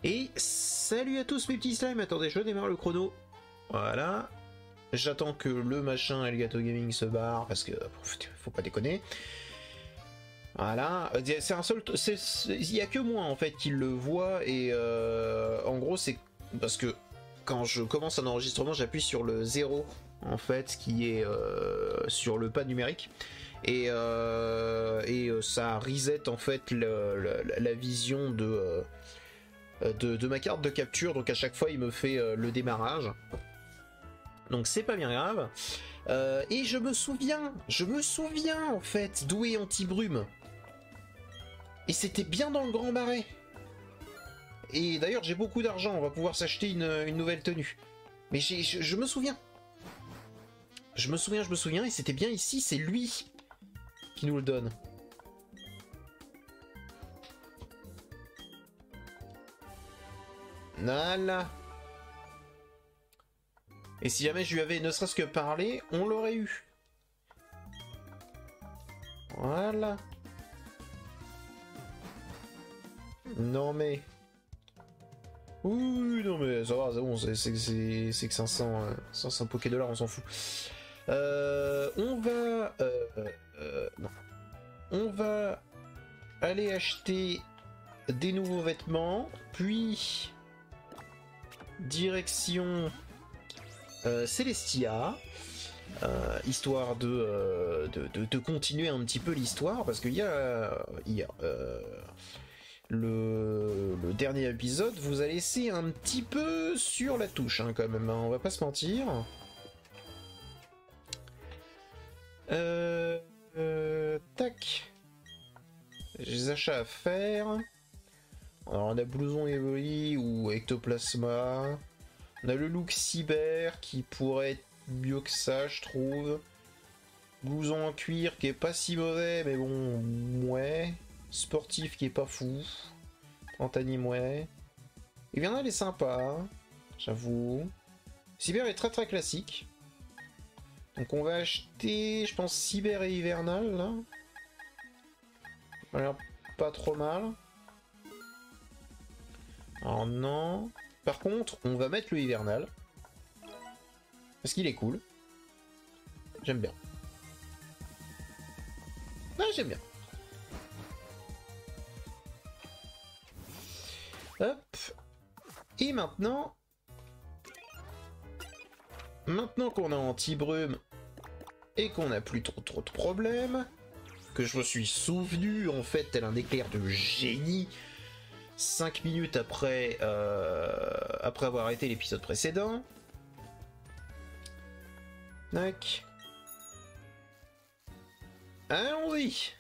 Et salut à tous mes petits slimes, attendez, je démarre le chrono. Voilà. J'attends que le machin Elgato Gaming se barre, parce que faut pas déconner. Voilà, c'est un seul... Il y a que moi en fait qui le voit, et en gros c'est parce que quand je commence un enregistrement, j'appuie sur le 0 en fait, qui est sur le pad numérique. Et ça reset en fait la vision de ma carte de capture, donc à chaque fois il me fait le démarrage, donc c'est pas bien grave. Et je me souviens en fait d'où est Anti-Brume, et c'était bien dans le Grand Marais. Et d'ailleurs j'ai beaucoup d'argent, on va pouvoir s'acheter une nouvelle tenue, mais je me souviens, et c'était bien ici, c'est lui qui nous le donne. Voilà. Et si jamais je lui avais ne serait-ce que parlé, on l'aurait eu. Voilà. Non mais... Ouh, non mais ça va, c'est bon, c'est que 500 Poké$, on s'en fout. On va... non. On va aller acheter des nouveaux vêtements, puis... direction Celestia, histoire de continuer un petit peu l'histoire, parce qu'il y a, le dernier épisode vous a laissé un petit peu sur la touche, hein, quand même, hein, on va pas se mentir. Tac, j'ai des achats à faire. Alors on a blouson Evoli ou ectoplasma. On a le look cyber qui pourrait être mieux que ça, je trouve. Blouson en cuir qui est pas si mauvais, mais bon, ouais. Sportif qui est pas fou. Antanim, ouais. Hivernal est sympa, j'avoue. Cyber est très très classique. Donc on va acheter, je pense, cyber et hivernal, là. Ça a l'air pas trop mal. Alors non. Par contre, on va mettre le hivernal. Parce qu'il est cool. J'aime bien. Ah, j'aime bien. Hop. Et maintenant... Maintenant qu'on a Anti-Brume et qu'on n'a plus trop de problèmes, que je me suis souvenu, en fait, tel un éclair de génie, 5 minutes après, après avoir arrêté l'épisode précédent. Tac. Allons-y.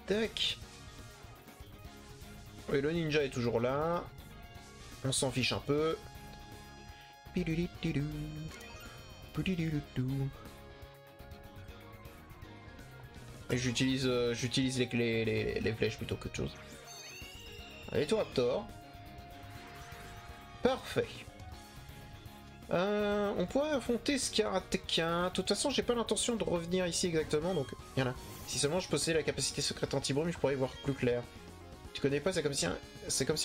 Tac. Oui, le ninja est toujours là. On s'en fiche un peu. Et j'utilise les flèches plutôt qu'autre chose. Allez, toi, Raptor. Parfait. On pourrait affronter ce karatéka. De toute façon, j'ai pas l'intention de revenir ici exactement, donc il y en a. Si seulement je possédais la capacité secrète anti-brume, je pourrais y voir plus clair. Tu connais pas, c'est comme si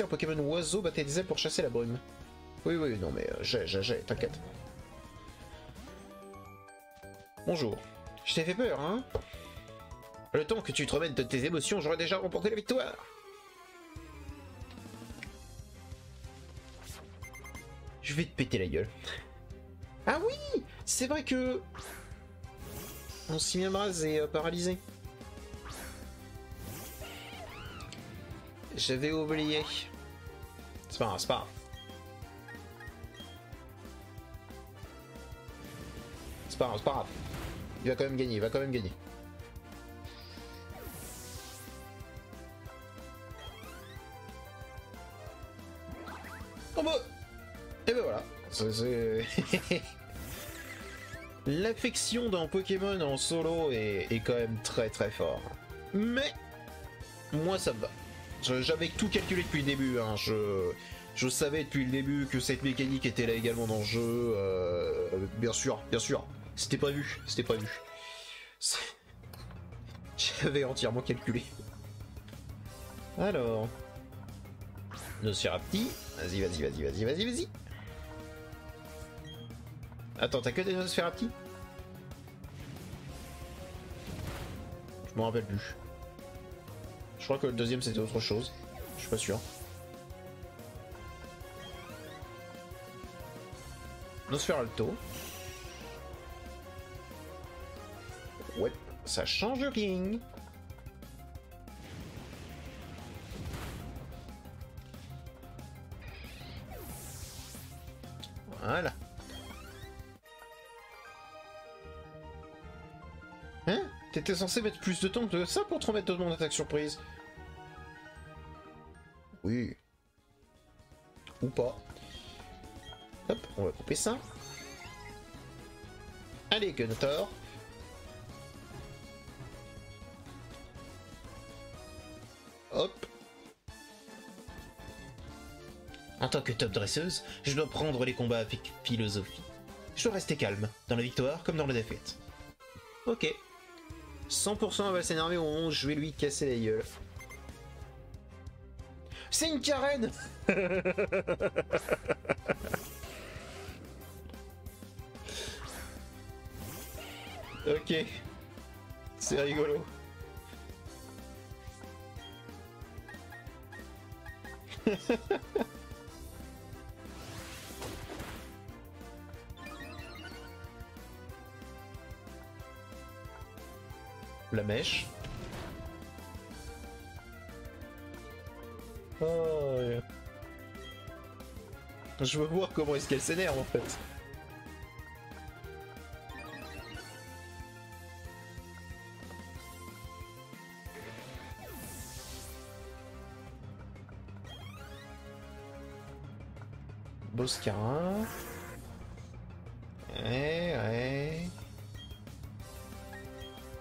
un Pokémon oiseau battait des ailes pour chasser la brume. Oui, non mais j'ai, t'inquiète. Bonjour. Je t'ai fait peur, hein? Le temps que tu te remettes de tes émotions, j'aurais déjà remporté la victoire. Je vais te péter la gueule. Ah oui, c'est vrai que... Mon Simiamraz est paralysé. J'avais oublié. C'est pas grave, c'est pas grave. C'est pas grave, c'est pas grave. Il va quand même gagner, il va quand même gagner. Oh bah. Et ben voilà. L'affection d'un Pokémon en solo est quand même très très fort. Mais moi ça me va. J'avais tout calculé depuis le début, hein. Je savais depuis le début que cette mécanique était là également dans le jeu. Bien sûr. C'était prévu. J'avais entièrement calculé. Alors... Nosferapti. Vas-y, vas-y, vas-y, vas-y, vas-y, vas-y. Attends, t'as que des Nosferapti? Je m'en rappelle plus. Je crois que le deuxième c'était autre chose. Je suis pas sûr. Nosferalto. Ouais, ça change rien. Voilà. Hein? T'étais censé mettre plus de temps que ça pour te remettre de mon attaque surprise? Oui. Ou pas. Hop, on va couper ça. Allez, Gunthor. Hop. En tant que top dresseuse, je dois prendre les combats avec philosophie. Je dois rester calme, dans la victoire comme dans la défaite. Ok. 100% elle va s'énerver au 11, je vais lui casser la gueule. C'est une carène. Ok. C'est rigolo. La mèche. Oh, yeah. Je veux voir comment est-ce qu'elle s'énerve en fait. Boscara. Ouais.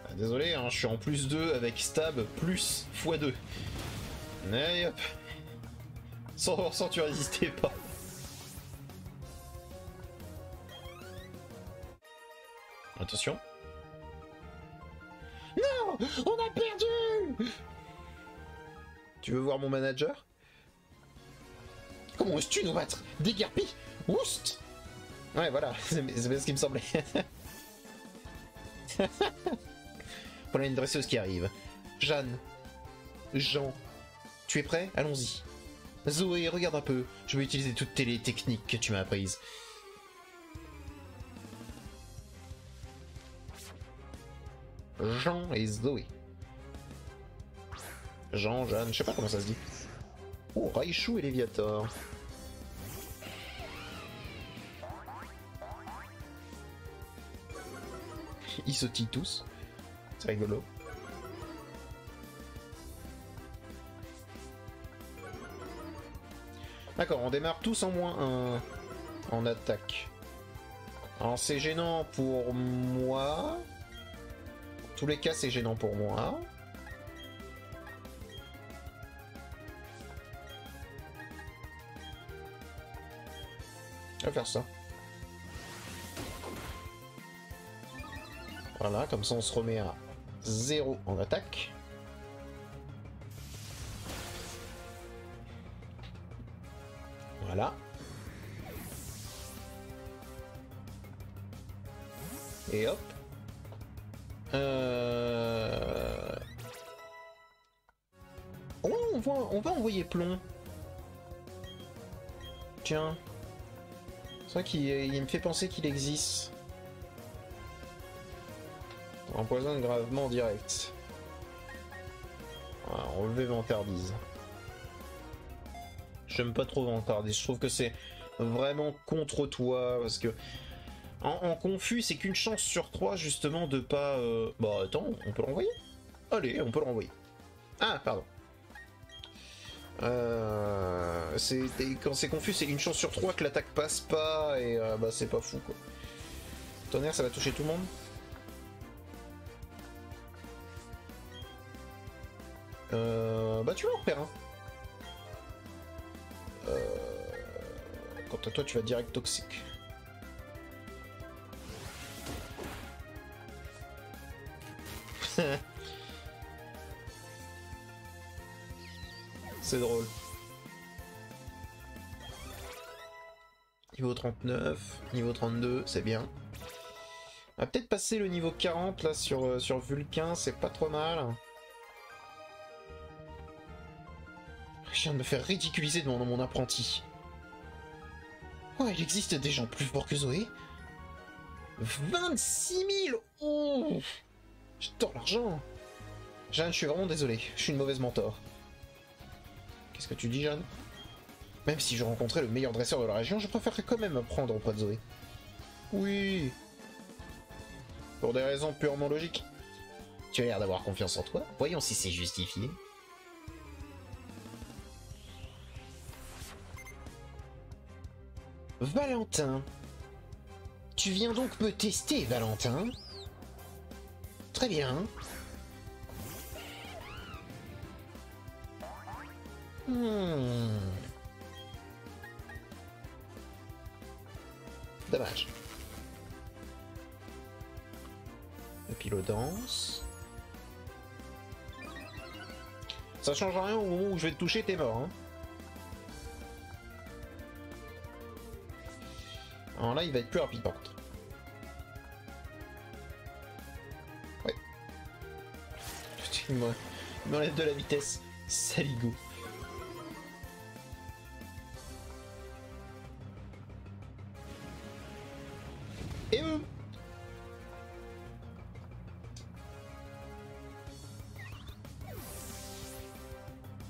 Ah, désolé, hein, je suis en plus 2 avec stab plus x2. Allez hop. 100% tu résistais pas. Attention. Non, on a perdu. Tu veux voir mon manager? Comment oses-tu nous battre? Déguerpi! Oust! Ouais, voilà, c'est bien ce qui me semblait. Voilà une dresseuse qui arrive. Jeanne. Jean. Tu es prêt? Allons-y. Zoé, regarde un peu. Je vais utiliser toutes les techniques que tu m'as apprises. Jean et Zoé. Jean, Jeanne, je sais pas comment ça se dit. Oh, Raichu et Léviator. Ils sautillent tous. C'est rigolo. D'accord, on démarre tous en -1 en attaque. Alors c'est gênant pour moi. En tous les cas, c'est gênant pour moi. On va faire ça. Voilà, comme ça on se remet à 0 en attaque. Voilà. Et hop. Ouais, on va envoyer plomb. Tiens. C'est vrai qu'il me fait penser qu'il existe. On empoisonne gravement direct. Voilà, enlever vantardise. J'aime pas trop vantardise. Je trouve que c'est vraiment contre toi. Parce que en confus, c'est qu'une chance sur 3 justement de pas... Bah attends, on peut l'envoyer? Allez, on peut l'envoyer. Ah, pardon. Quand c'est confus, c'est une chance sur 3 que l'attaque passe pas et bah c'est pas fou quoi. Tonnerre, ça va toucher tout le monde. Bah tu vas en faire un. Quant à toi, tu vas direct toxique. C'est drôle. Niveau 39, niveau 32, c'est bien. On va peut-être passer le niveau 40 là sur Vulcain, c'est pas trop mal. Je viens de me faire ridiculiser devant mon apprenti. Oh, il existe des gens plus forts que Zoé. 26 000. Oh, j'adore l'argent. Jeanne, je suis vraiment désolé, je suis une mauvaise mentor. Qu'est-ce que tu dis, Jeanne? Même si je rencontrais le meilleur dresseur de la région, je préférerais quand même apprendre auprès de Zoé. Oui. Pour des raisons purement logiques. Tu as l'air d'avoir confiance en toi. Voyons si c'est justifié. Valentin. Tu viens donc me tester, Valentin? Très bien. Dommage. Le pilote danse. Ça change rien au moment où je vais te toucher, t'es mort. Hein. Alors là, il va être plus rapide par contre. Ouais. Il m'enlève de la vitesse. Saligo. Et boum.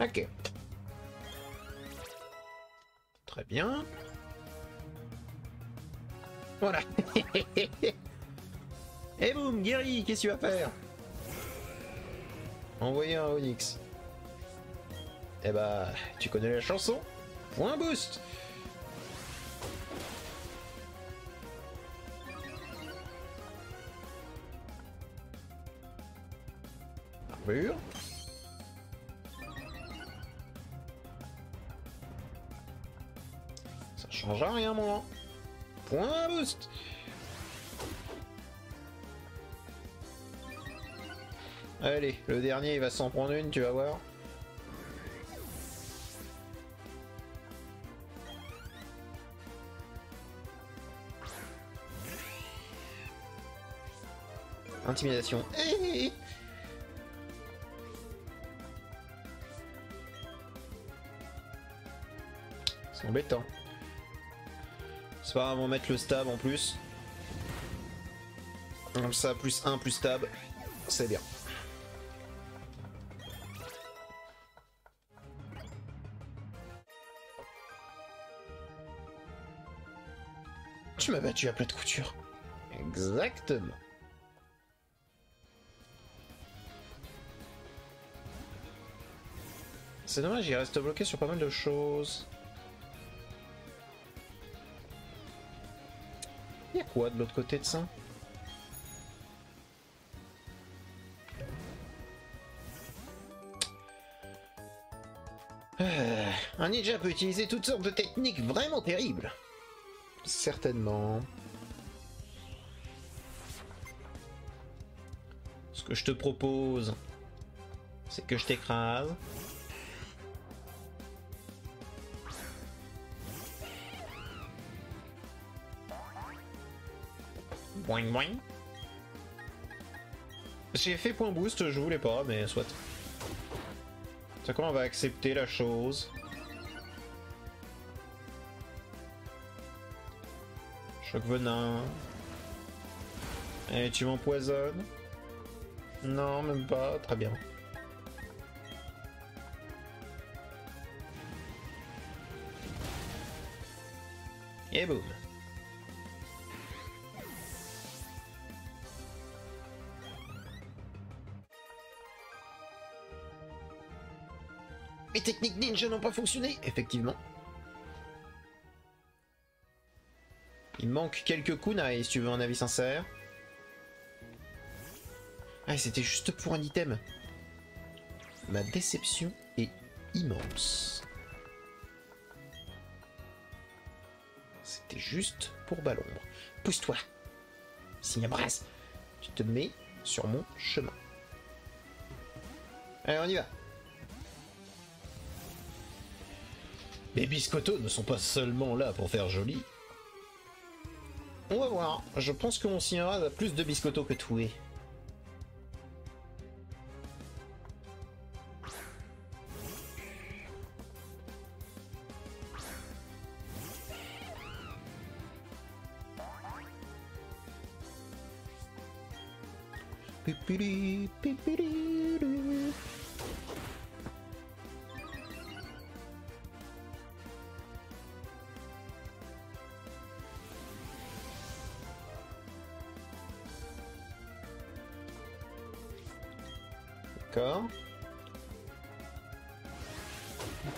Ok. Très bien. Voilà. Et boum, Guéri, qu'est-ce que tu vas faire? Envoyer un Onyx. Eh bah, tu connais la chanson? Point boost. Armure. Ça change à rien, moi. Point boost. Allez, le dernier, il va s'en prendre une, tu vas voir. Intimidation. C'est embêtant. C'est pas grave, on va mettre le stab en plus. Comme ça, plus 1, plus stab. C'est bien. Tu m'as battu à plat de couture. Exactement. C'est dommage, il reste bloqué sur pas mal de choses. Y'a quoi de l'autre côté de ça? Un ninja peut utiliser toutes sortes de techniques vraiment terribles. Certainement. Ce que je te propose, c'est que je t'écrase. Boing boing. J'ai fait point boost, je voulais pas, mais soit. C'est quoi, on va accepter la chose. Choc venin. Et tu m'empoisonnes? Non, même pas. Très bien. Et boum. Mes techniques ninja n'ont pas fonctionné, effectivement. Il manque quelques kunai, si tu veux un avis sincère. Ah, c'était juste pour un item. Ma déception est immense. C'était juste pour Balombre. Pousse-toi. Signabras, tu te mets sur mon chemin. Allez, on y va. Les biscottos ne sont pas seulement là pour faire joli. On va voir. Je pense que mon Cinerase a plus de biscottos que Toué. Pipiri, pipiri. D'accord.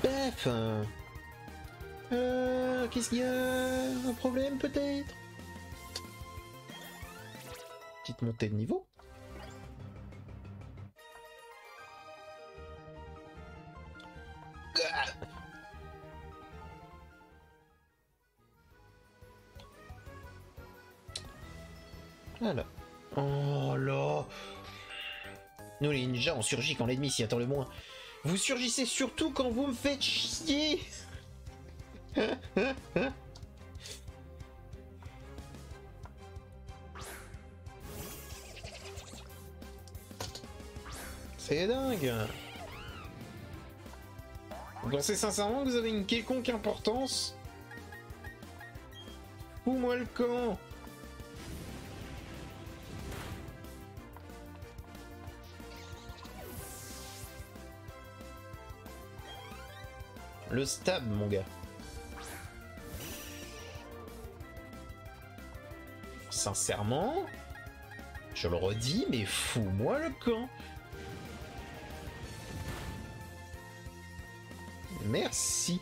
Bref. Qu'est-ce qu'il y a? Un problème peut-être? Petite montée de niveau. Voilà. Oh là. Nous les ninjas on surgit quand l'ennemi s'y attend le moins. Vous surgissez surtout quand vous me faites chier. C'est dingue. Vous pensez sincèrement que vous avez une quelconque importance? Fous-moi le camp. Le stab, mon gars. Sincèrement, je le redis, mais fous-moi le camp. Merci.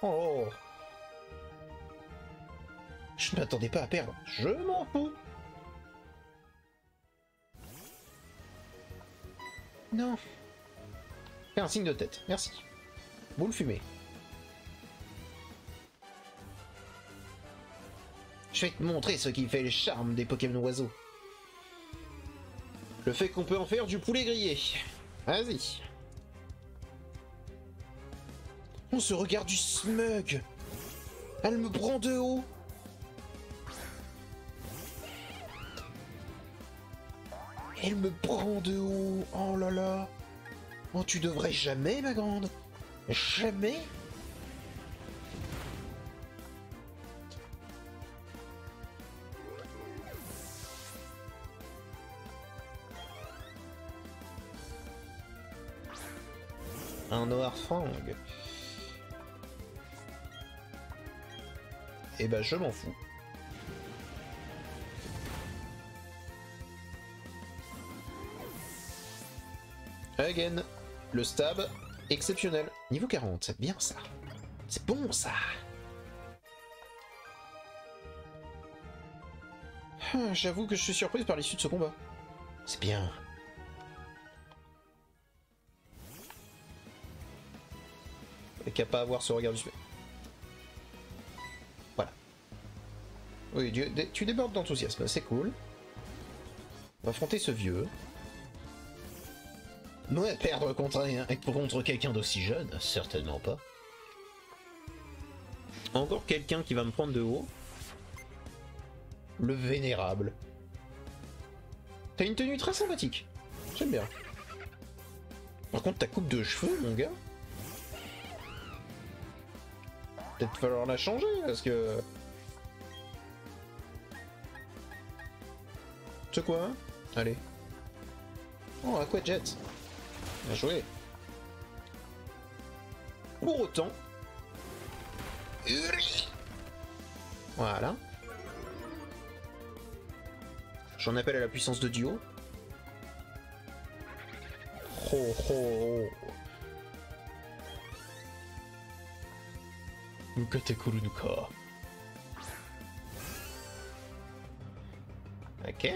Oh. Je ne m'attendais pas à perdre. Je m'en fous. Non. Fais un signe de tête. Merci. Boule fumée. Je vais te montrer ce qui fait le charme des Pokémon oiseaux. Le fait qu'on peut en faire du poulet grillé. Vas-y. On se regarde du smug. Elle me prend de haut. Elle me prend de haut. Oh là là. Oh, tu devrais jamais, ma grande. Jamais. Un Noirfang. Eh ben, je m'en fous. Again. Le stab, exceptionnel. Niveau 40, c'est bien ça. C'est bon ça. J'avoue que je suis surprise par l'issue de ce combat. C'est bien. Et qu'à pas avoir ce regard du spectre. Voilà. Oui, tu débordes d'enthousiasme, c'est cool. On va affronter ce vieux. Ouais, perdre contre quelqu'un d'aussi jeune, certainement pas. Encore quelqu'un qui va me prendre de haut. Le vénérable. T'as une tenue très sympathique. J'aime bien. Par contre, ta coupe de cheveux, mon gars. Peut-être falloir la changer, parce que... Tu sais quoi, hein? Allez. Oh, Aqua Jet. Bien joué. Pour autant... Voilà. J'en appelle à la puissance de duo. Ho ho. Nukatekuru Nuka. Ok.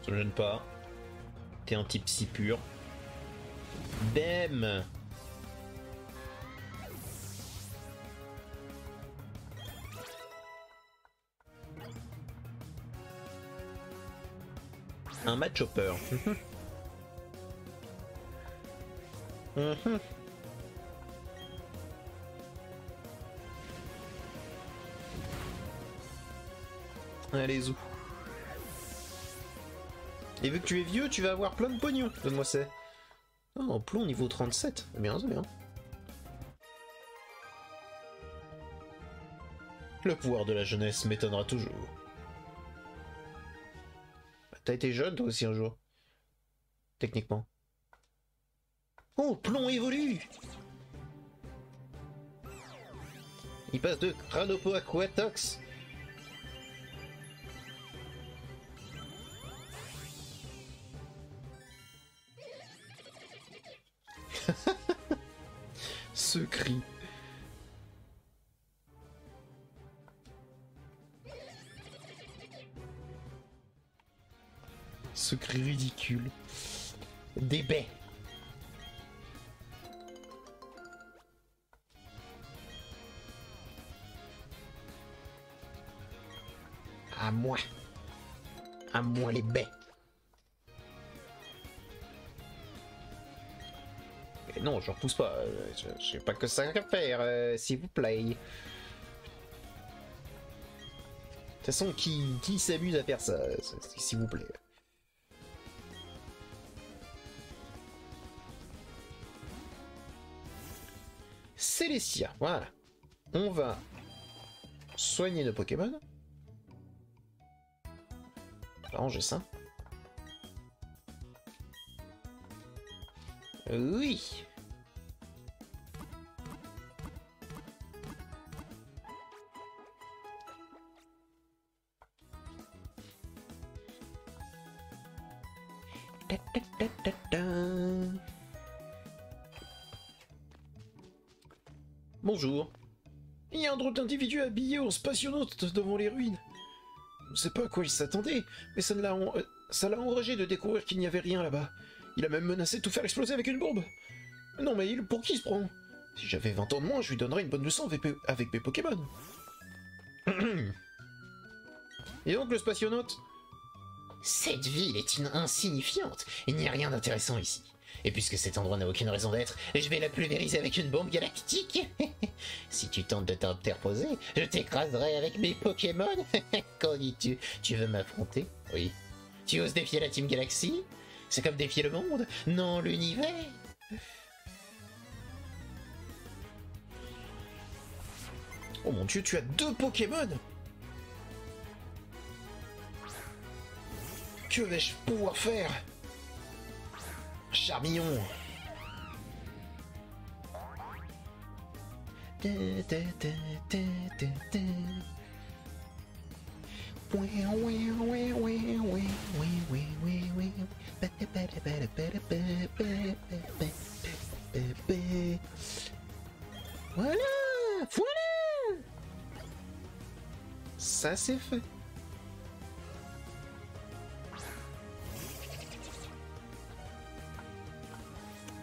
Ça me gêne pas. T'es un type si pur. Bam. Un match hopper. Mhm. Allez, zou. Et vu que tu es vieux, tu vas avoir plein de pognon. Donne-moi ça. Oh, plomb niveau 37. C'est bien, c'est bien. Le pouvoir de la jeunesse m'étonnera toujours. T'as été jeune toi aussi un jour. Techniquement. Oh, plomb évolue. Il passe de Cranopo à Quatox. Ce cri. Ce cri ridicule. Des baies. À moi. À moi les baies. Et non, je repousse pas. Je sais pas que ça à faire, s'il vous plaît. De toute façon, qui s'amuse à faire ça, s'il vous plaît. Célestia, voilà. On va soigner nos Pokémon. Ranger ça. Oui. Ta, ta, ta, ta, ta. Bonjour. Il y a un drôle d'individu habillé en spationaute devant les ruines. Je ne sais pas à quoi il s'attendait, mais ça l'a enragé de découvrir qu'il n'y avait rien là-bas. Il a même menacé de tout faire exploser avec une bombe. Non mais pour qui il se prend? Si j'avais 20 ans de moins, je lui donnerais une bonne leçon avec mes Pokémon. Et donc le spationaute? Cette ville est insignifiante, il n'y a rien d'intéressant ici. Et puisque cet endroit n'a aucune raison d'être, je vais la pulvériser avec une bombe galactique. Si tu tentes de t'interposer, je t'écraserai avec mes Pokémon. Qu'en dis-tu? Tu veux m'affronter? Oui. Tu oses défier la Team Galaxy? C'est comme défier le monde? Non, l'univers. Oh mon dieu, tu as 2 Pokémon! Que vais-je pouvoir faire? Charmillon! Voilà! Voilà! Ça c'est fait.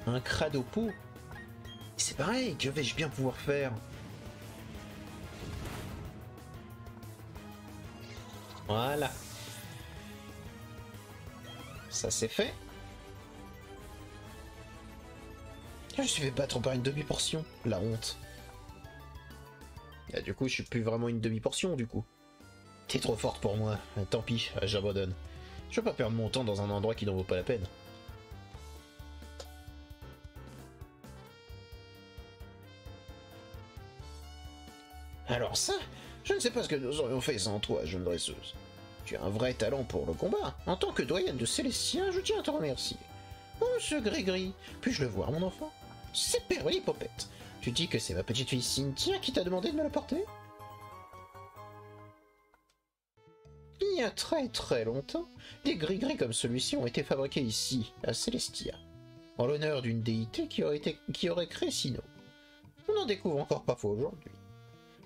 Un Cradopo. C'est pareil, que vais-je bien pouvoir faire? Voilà. Ça c'est fait. Je me suis fait battre par une demi-portion. La honte. Et du coup, je suis plus vraiment une demi-portion, du coup. T'es trop forte pour moi. Tant pis, j'abandonne. Je veux pas perdre mon temps dans un endroit qui n'en vaut pas la peine. Alors ça, je ne sais pas ce que nous aurions fait sans toi, jeune dresseuse. Tu as un vrai talent pour le combat. En tant que doyenne de Célestia, je tiens à te remercier. Oh, ce Gris-Gris, puis-je le voir, mon enfant? Super Popette. Tu dis que c'est ma petite fille Cynthia qui t'a demandé de me la porter? Il y a très très longtemps, des Gris-Gris comme celui-ci ont été fabriqués ici, à Célestia, en l'honneur d'une déité qui aurait créé Sinnoh. On en découvre encore parfois aujourd'hui.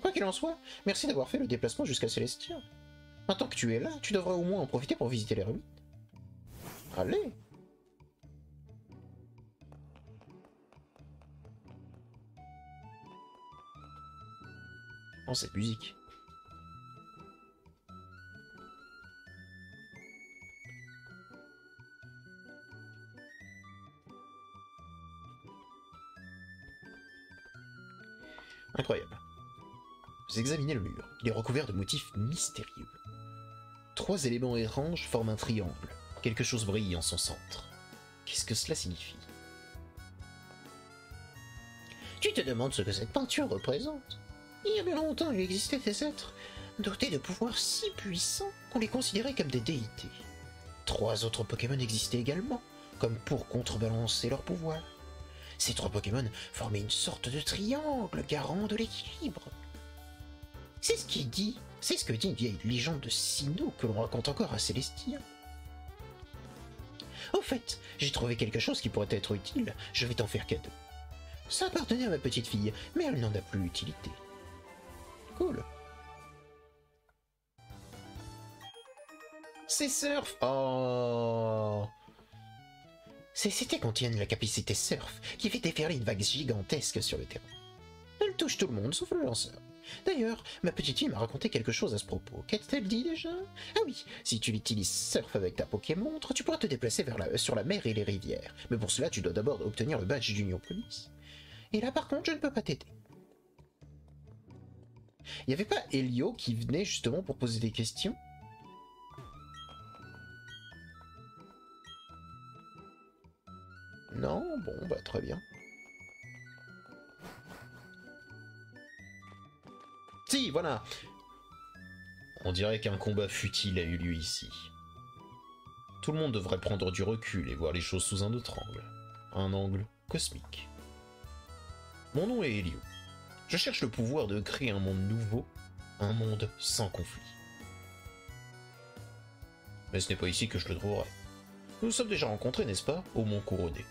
Quoi qu'il en soit, merci d'avoir fait le déplacement jusqu'à Célestia. Maintenant que tu es là, tu devrais au moins en profiter pour visiter les ruines. Allez! Oh, cette musique. Incroyable. Vous examinez le mur. Il est recouvert de motifs mystérieux. 3 éléments étranges forment un triangle. Quelque chose brille en son centre. Qu'est-ce que cela signifie? Tu te demandes ce que cette peinture représente? Il y a bien longtemps, il existait des êtres dotés de pouvoirs si puissants qu'on les considérait comme des déités. 3 autres Pokémon existaient également, comme pour contrebalancer leur pouvoir. Ces 3 Pokémon formaient une sorte de triangle garant de l'équilibre. C'est ce que dit une vieille légende de Sinnoh que l'on raconte encore à Célestia. Au fait, j'ai trouvé quelque chose qui pourrait être utile, je vais t'en faire cadeau. Ça appartenait à ma petite fille, mais elle n'en a plus utilité. Cool. C'est surf. Oh. C'était contiennent la capacité surf qui fait déferler une vague gigantesque sur le terrain. Elle touche tout le monde sauf le lanceur. D'ailleurs, ma petite fille m'a raconté quelque chose à ce propos. Qu'a-t-elle dit déjà? Ah oui, si tu l'utilises surf avec ta Pokémontre, tu pourras te déplacer sur la mer et les rivières. Mais pour cela, tu dois d'abord obtenir le badge d'Union Police. Et là, par contre, je ne peux pas t'aider. Il n'y avait pas Helio qui venait justement pour poser des questions? Non? Bon, bah très bien. Si, voilà. On dirait qu'un combat futile a eu lieu ici. Tout le monde devrait prendre du recul et voir les choses sous un autre angle. Un angle cosmique. Mon nom est Helio. Je cherche le pouvoir de créer un monde nouveau, un monde sans conflit. Mais ce n'est pas ici que je le trouverai. Nous nous sommes déjà rencontrés, n'est-ce pas, au Mont Couronné.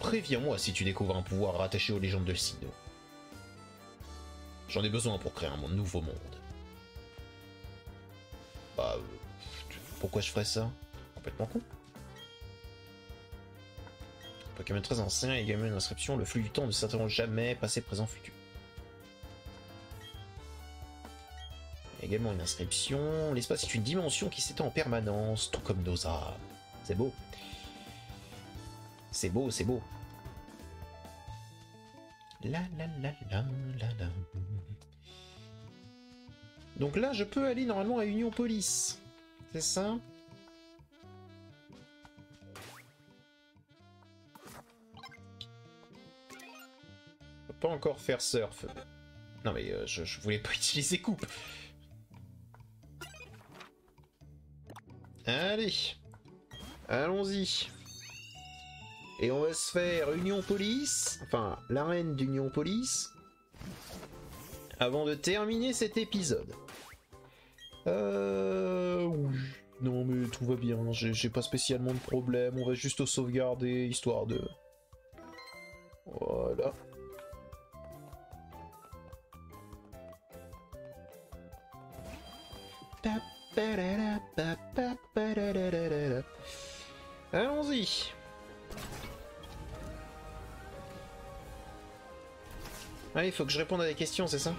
Préviens-moi si tu découvres un pouvoir rattaché aux légendes de Sinnoh. J'en ai besoin pour créer un nouveau monde. Bah, pourquoi je ferais ça? Complètement con. Pokémon très ancien, il y a également une inscription, le flux du temps ne s'interrompt jamais, passé, présent, futur. Il y a également une inscription, l'espace est une dimension qui s'étend en permanence, tout comme nos âmes. C'est beau. C'est beau, c'est beau. La la la la la la. Donc là, je peux aller normalement à Union Police. C'est ça? Je peux pas encore faire surf. Non mais je voulais pas utiliser coupe. Allez. Allons-y. Et on va se faire Union Police, enfin l'arène d'Union Police, avant de terminer cet épisode. Oui. Non mais tout va bien, j'ai pas spécialement de problème, on va juste sauvegarder, histoire de... Voilà. Allons-y. Ah, il faut que je réponde à des questions, c'est ça?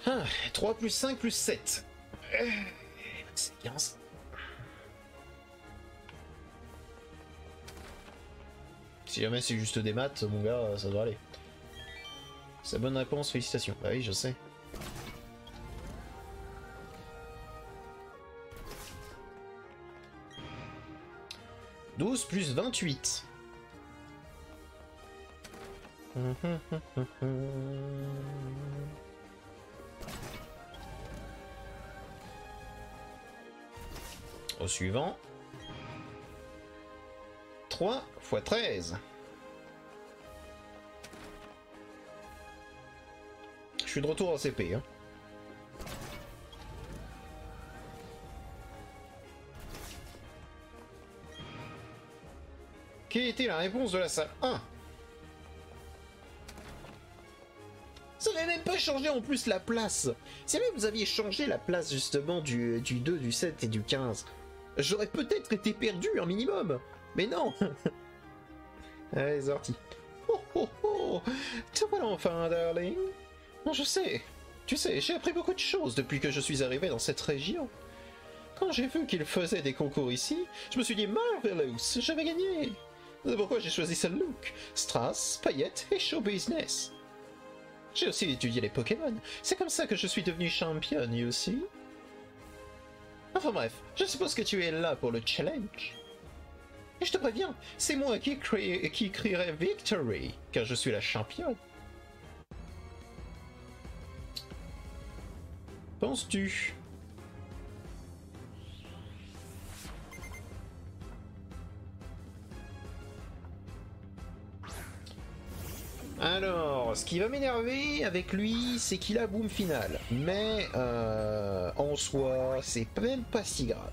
Ah, 3 plus 5 plus 7. C'est 15. Si jamais c'est juste des maths, mon gars, ça doit aller. C'est bonne réponse, félicitations. Bah oui, je sais. « 12 plus 28. » Au suivant. 3 x 13. Je suis de retour en CP. Hein. Quelle était la réponse de la salle 1? Ça n'avait même pas changé en plus la place. Si jamais vous aviez changé la place justement du 2, du 7 et du 15, j'aurais peut-être été perdu un minimum. Mais non. Allez, sorti. Oh oh oh. Te voilà enfin, darling. Non, je sais. Tu sais, j'ai appris beaucoup de choses depuis que je suis arrivé dans cette région. Quand j'ai vu qu'il faisait des concours ici, je me suis dit, Marvelous, j'avais gagné. C'est pourquoi j'ai choisi ce look. Strass, paillettes et show business. J'ai aussi étudié les Pokémon. C'est comme ça que je suis devenu championne, you see. Enfin bref, je suppose que tu es là pour le challenge. Et je te préviens, c'est moi qui crierai Victory, car je suis la championne. Penses-tu? Alors, ce qui va m'énerver avec lui, c'est qu'il a boom final. Mais en soi, c'est même pas si grave.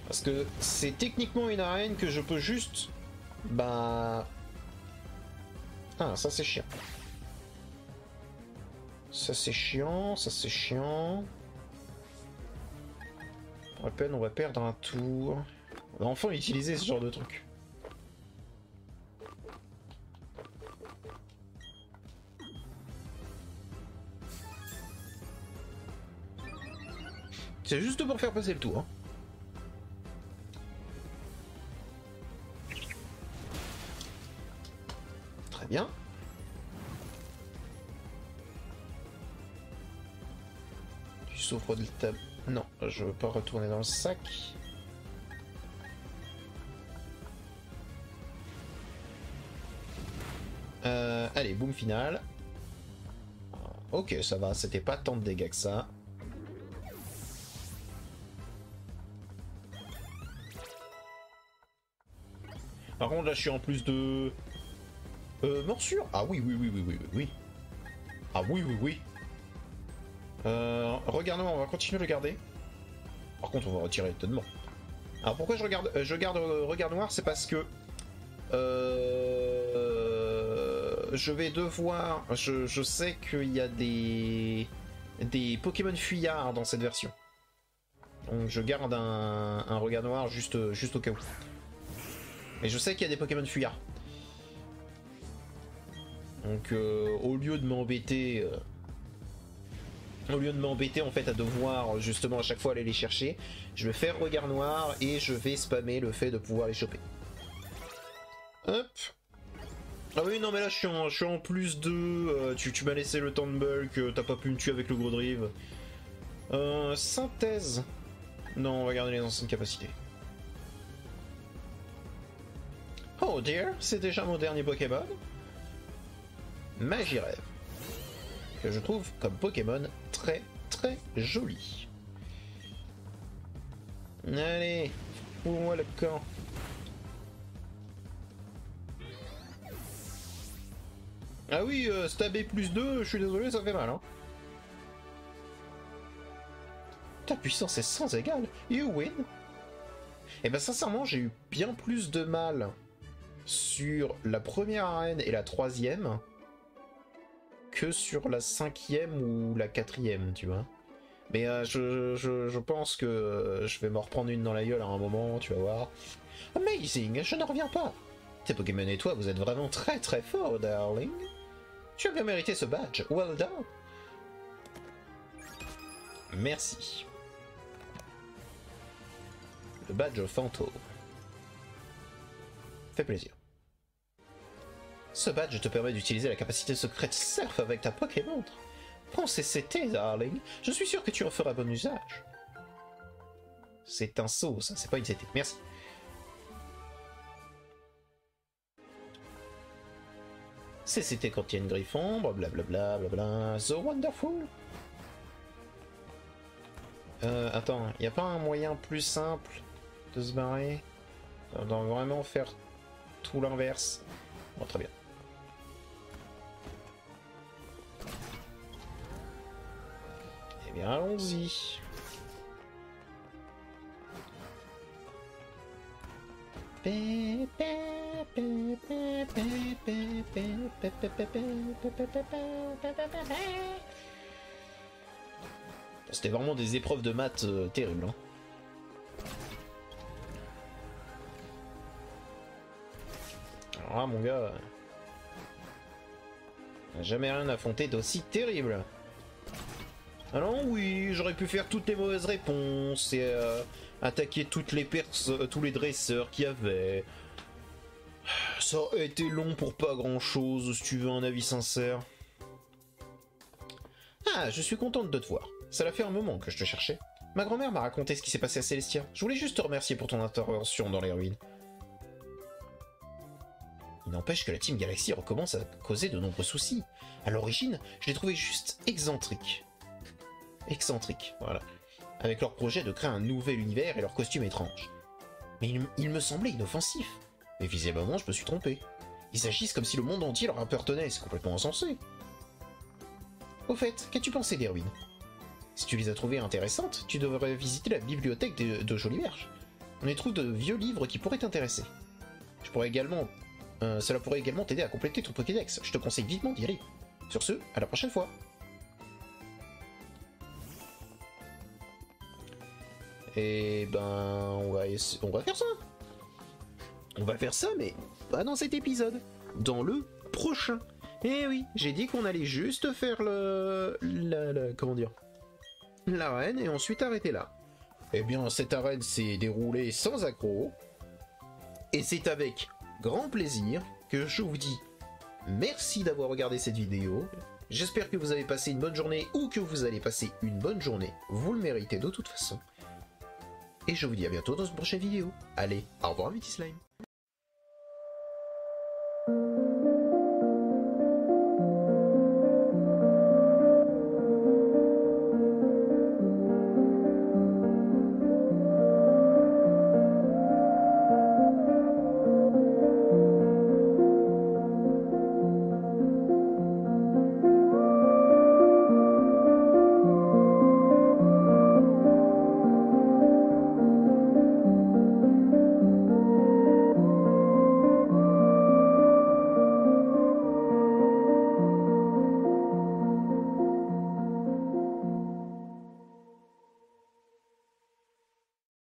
Parce que c'est techniquement une arène que je peux juste... Bah... Ah, ça c'est chiant. Ça c'est chiant, ça c'est chiant. Pour la peine, on va perdre un tour. On va enfin utiliser ce genre de truc. C'est juste pour faire passer le tour. Hein. Très bien. Tu souffres de ta... Non, je veux pas retourner dans le sac. Allez, boom final. Ok, ça va, c'était pas tant de dégâts que ça. Par contre, là, je suis en plus de... morsure. Ah oui, oui, oui, oui, oui, oui. Ah oui, oui, oui. Regarde-moi, on va continuer de le garder. Par contre, on va retirer étonnement. Alors pourquoi je garde regard noir, c'est parce que je vais devoir... Je sais qu'il y a des Pokémon fuyards dans cette version. Donc je garde un regard noir juste au cas où. Mais je sais qu'il y a des Pokémon fuyards. Donc au lieu de m'embêter... en fait à devoir justement à chaque fois aller les chercher, je vais faire regard noir et je vais spammer le fait de pouvoir les choper. Hop. Ah oui non mais là je suis en plus de... tu m'as laissé le temps de bulk, t'as pas pu me tuer avec le gros drive. Synthèse. Non on va garder les anciennes capacités. Oh dear, c'est déjà mon dernier Pokémon. Magirève. Que je trouve comme Pokémon très très joli. Allez, fous-moi le camp. Ah oui, stabber plus 2, je suis désolé, ça fait mal. Hein. Ta puissance est sans égale. You win. Et ben sincèrement, j'ai eu bien plus de mal sur la première arène et la troisième que sur la 5e ou la 4e, tu vois. Mais je pense que je vais m'en reprendre une dans la gueule à un moment, tu vas voir. Amazing, je ne reviens pas. Tes Pokémon et toi, vous êtes vraiment très très forts, darling. Tu as bien mérité ce badge, well done. Merci. Le badge fantôme. Fait plaisir. Ce badge te permet d'utiliser la capacité secrète Surf avec ta Pokémon. Prends CCT, darling. Je suis sûr que tu en feras bon usage. C'est un saut, ça, c'est pas une CT. Merci. CCT contiennent Griffon, blablabla, blablabla. The Wonderful. Attends, y a pas un moyen plus simple de se barrer? On doit vraiment faire tout l'inverse. Bon, très bien. Eh bien, allons-y. C'était vraiment des épreuves de maths terribles. Hein. Alors là, mon gars, on n'a jamais rien affronté d'aussi terrible. Alors oui, j'aurais pu faire toutes les mauvaises réponses et attaquer tous les dresseurs qu'il y avait. Ça aurait été long pour pas grand chose, si tu veux un avis sincère. Ah, je suis contente de te voir. Ça l'a fait un moment que je te cherchais. Ma grand-mère m'a raconté ce qui s'est passé à Célestia. Je voulais juste te remercier pour ton intervention dans les ruines. Il n'empêche que la Team Galaxy recommence à causer de nombreux soucis. À l'origine, je l'ai trouvé juste excentrique. Excentrique, voilà. Avec leur projet de créer un nouvel univers et leur costume étrange. Mais il me semblait inoffensif. Mais visiblement, je me suis trompé. Ils agissent comme si le monde entier leur appartenait, c'est complètement insensé. Au fait, qu'as-tu pensé des ruines? Si tu les as trouvées intéressantes, tu devrais visiter la bibliothèque de Joliverge. On y trouve de vieux livres qui pourraient t'intéresser. Cela pourrait également t'aider à compléter ton Pokédex. Je te conseille vivement d'y aller. Sur ce, à la prochaine fois. Et ben, on va faire ça. On va faire ça, mais pas dans cet épisode. Dans le prochain. Eh oui, j'ai dit qu'on allait juste faire comment dire, l'arène et ensuite arrêter là. Eh bien, cette arène s'est déroulée sans accroc. Et c'est avec grand plaisir que je vous dis merci d'avoir regardé cette vidéo. J'espère que vous avez passé une bonne journée ou que vous allez passer une bonne journée. Vous le méritez de toute façon. Et je vous dis à bientôt dans une prochaine vidéo. Allez, au revoir, Métis Slime.